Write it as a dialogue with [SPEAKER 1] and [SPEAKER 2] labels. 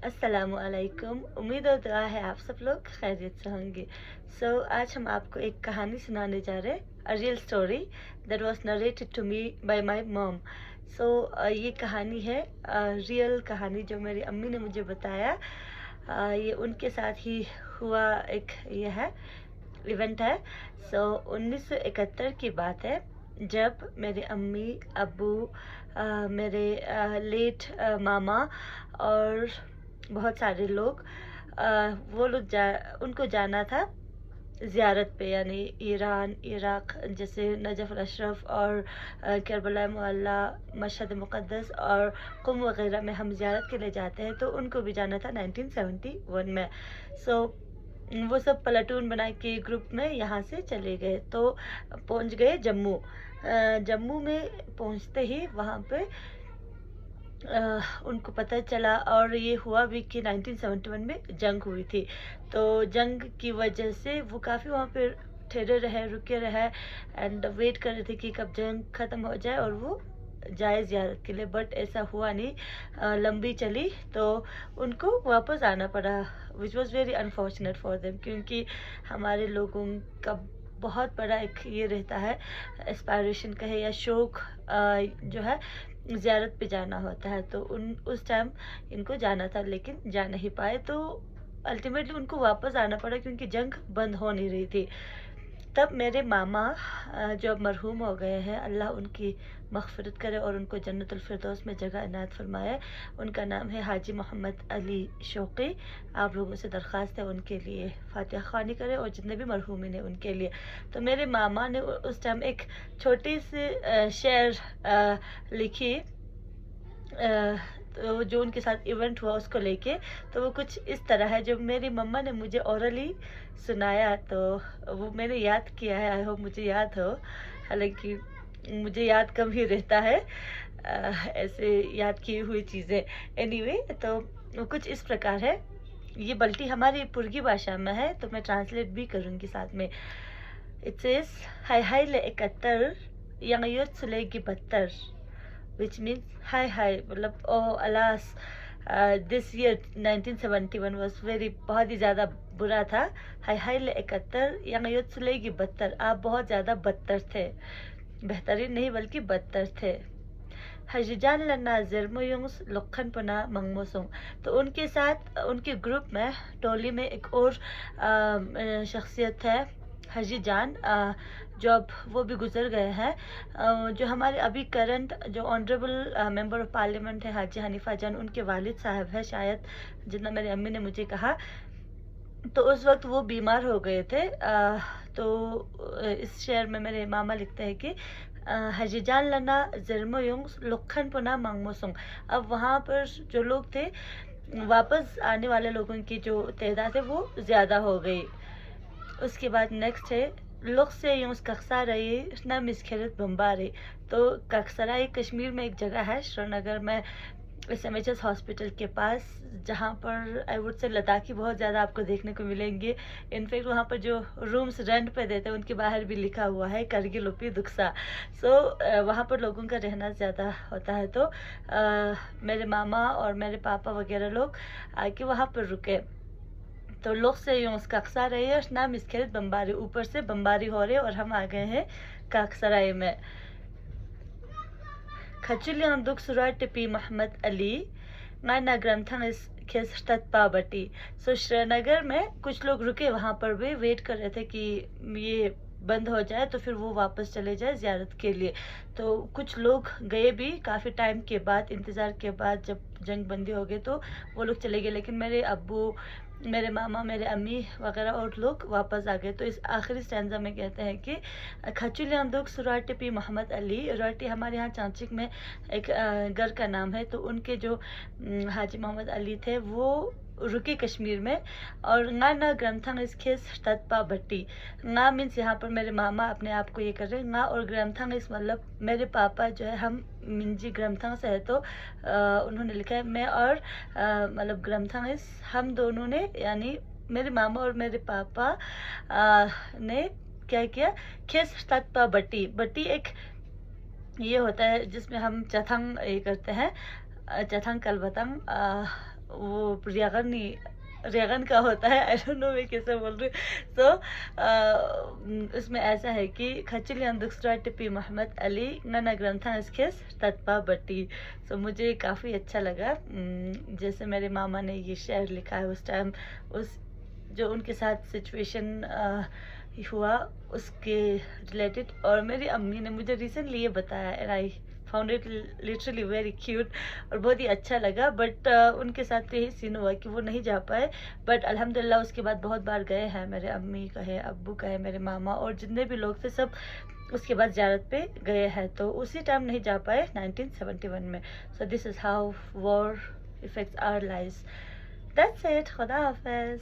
[SPEAKER 1] अस्सलामुअलैकुम। उम्मीद और दुआ है आप सब लोग खैरियत से होंगे। आज हम आपको एक कहानी सुनाने जा रहे हैं, a real story that was narrated to me by my mom. ये कहानी है, रियल कहानी जो मेरी अम्मी ने मुझे बताया। ये उनके साथ ही हुआ एक ये है इवेंट है। 1971 की बात है, जब मेरे अम्मी अब्बू, मेरे लेट मामा और बहुत सारे लोग, वो लोग उनको जाना था ज़ियारत पे, यानी ईरान, इराक़, जैसे नजफ़ अशरफ और करबला मुअल्ला, मशहद मुक़द्दस और क़ुम वग़ैरह में हम ज़ियारत के लिए जाते हैं, तो उनको भी जाना था 1971 में। सो वो सब प्लाटून बना के ग्रुप में यहाँ से चले गए, तो पहुँच गए जम्मू। जम्मू में पहुँचते ही वहाँ पे उनको पता चला, और ये भी भी कि 1971 में जंग हुई थी। तो जंग की वजह से वो काफ़ी वहाँ पे ठहरे रहे, रुके रहे एंड वेट कर रहे थे कि कब जंग ख़त्म हो जाए और वो जाए ज़ियारत के लिए। बट ऐसा हुआ नहीं, लंबी चली, तो उनको वापस आना पड़ा, which was very unfortunate for them, क्योंकि हमारे लोगों का बहुत बड़ा एक ये रहता है, एस्पायरेशन कहे या शौक, जो है ज़ियारत पे जाना होता है। तो उस टाइम इनको जाना था, लेकिन जा नहीं पाए, तो अल्टीमेटली उनको वापस आना पड़ा क्योंकि जंग बंद हो नहीं रही थी। तब मेरे मामा, जो अब मरहूम हो गए हैं, अल्लाह उनकी मग़फ़िरत करे और उनको जन्नतुल फ़िरदौस में जगह इनायत फ़रमाए। उनका नाम है हाजी मोहम्मद अली शौक़ी। आप लोगों से दरख्वास्त है उनके लिए फ़ातिहा ख़्वानी करें, और जितने भी मरहूमिन हैं उनके लिए। तो मेरे मामा ने उस टाइम एक छोटी सी शेर लिखी, तो जो उनके साथ इवेंट हुआ उसको लेके। तो वो कुछ इस तरह है, जब मेरी मम्मा ने मुझे ओरली सुनाया, तो वो मैंने याद किया है। आई होप मुझे याद हो, हालांकि मुझे याद कम ही रहता है ऐसे याद की हुई चीज़ें। एनीवे, तो वो कुछ इस प्रकार है। ये बल्कि हमारी पुर्गी भाषा में है, तो मैं ट्रांसलेट भी करूँगी साथ में। इट सेज, हाय हाय ले इकहत्तर यंगयुत सुलेगी बत्तर, which means hi मतलब alas, this year 1971 was very, बहुत ही ज़्यादा बुरा था। हाय ले 71 यंगयुत सुलेगी बत्तर, आप बहुत ज़्यादा बदतर थे, बेहतरीन नहीं बल्कि बदतर थे। हजजान लन्ना ज़रमुयुंस लखन पना मंगमोसों। तो उनके साथ, उनके ग्रुप में, टोली में एक और शख्सियत है, हाजी जान, जो अब वो भी गुज़र गए हैं। जो हमारे अभी करंट जो ऑनरेबल मेंबर ऑफ पार्लियामेंट है, हाजी हनीफा जान, उनके वालिद साहब है शायद, जितना मेरी अम्मी ने मुझे कहा। तो उस वक्त वो बीमार हो गए थे। तो इस शेर में मेरे मामा लिखते हैं कि हजीजान लना जरमोयुंग लुखन पुना मांगमोसुंग। अब वहाँ पर जो लोग थे, वापस आने वाले लोगों की जो तादाद है वो ज़्यादा हो गई। उसके बाद नेक्स्ट है, लुख से यूँ कक्सा रही ना मिसखेलत बम्बारे। तो कक्सराई कश्मीर में एक जगह है, श्रीनगर में, SMHS हॉस्पिटल के पास, जहाँ पर आई वुड से लद्दाखी बहुत ज़्यादा आपको देखने को मिलेंगे। इनफैक्ट वहाँ पर जो रूम्स रेंट पे देते हैं उनके बाहर भी लिखा हुआ है करगिल उपी दुक्सा। वहाँ पर लोगों का रहना ज़्यादा होता है। तो मेरे मामा और मेरे पापा वगैरह लोग आके वहाँ पर रुके। तो लोग से यूँ कक्सा रही है ना मिसखेलत बम्बारी, ऊपर से बम्बारी हो रही है और हम आ गए हैं काकसराय में। खचुली हम दुख सुरा टिपी मोहम्मद अली ना ग्रंथन इस पाबटी। श्रीनगर में कुछ लोग रुके, वहाँ पर भी वेट कर रहे थे कि ये बंद हो जाए तो फिर वो वापस चले जाए ज़ियारत के लिए। तो कुछ लोग गए भी काफ़ी टाइम के बाद, इंतज़ार के बाद, जब जंग बंदी हो गई तो वो लोग चले गए। लेकिन मेरे अब्बू, मेरे मामा, मेरे अम्मी वगैरह और लोग वापस आ गए। तो इस आखिरी स्टैंजा में कहते हैं कि खचुली अंदुक सुराटी पी मोहम्मद अली। रोटी हमारे यहाँ चांचिक में एक घर का नाम है। तो उनके जो हाजी मोहम्मद अली थे वो रुके कश्मीर में। और ना ग्रंथंग इसके तत्पा भट्टी। ना मीन्स यहाँ पर मेरे मामा अपने आप को ये कर रहे हैं ना, और ग्रंथंग इस मतलब मेरे पापा जो है, हम मिंजी ग्रंथंग से है। तो उन्होंने लिखा है मैं और मतलब ग्रंथंग इस, हम दोनों ने, यानी मेरे मामा और मेरे पापा ने क्या किया, खेस तत्पा बट्टी। बट्टी एक ये होता है जिसमें हम चथंग ये करते हैं, चथंग कलबतंग वो रेगन का होता है, आई डोंट नो मैं कैसे बोल रही हूँ। तो उसमें ऐसा है कि खचली अंदुक्सरा टिपी मोहम्मद अली नना ग्रंथा इसकेस तत्पा बट्टी। सो मुझे काफ़ी अच्छा लगा। जैसे मेरे मामा ने ये शेर लिखा है उस टाइम, उस जो उनके साथ सिचुएशन हुआ उसके रिलेटेड। और मेरी अम्मी ने मुझे रिसेंटली ये बताया and I found it literally very cute और बहुत ही अच्छा लगा। बट उनके साथ तो यही सीन हुआ कि वो नहीं जा पाए, बट अल्हम्दुलिल्लाह उसके बाद बहुत बार गए हैं। मेरे अम्मी कहे, अब्बू कहे, मेरे मामा और जितने भी लोग थे सब उसके बाद ज़ियारत पे गए हैं। तो उसी टाइम नहीं जा पाए 1971 में। So this is how war affects our lives. That's it. खुदा हाफिज़।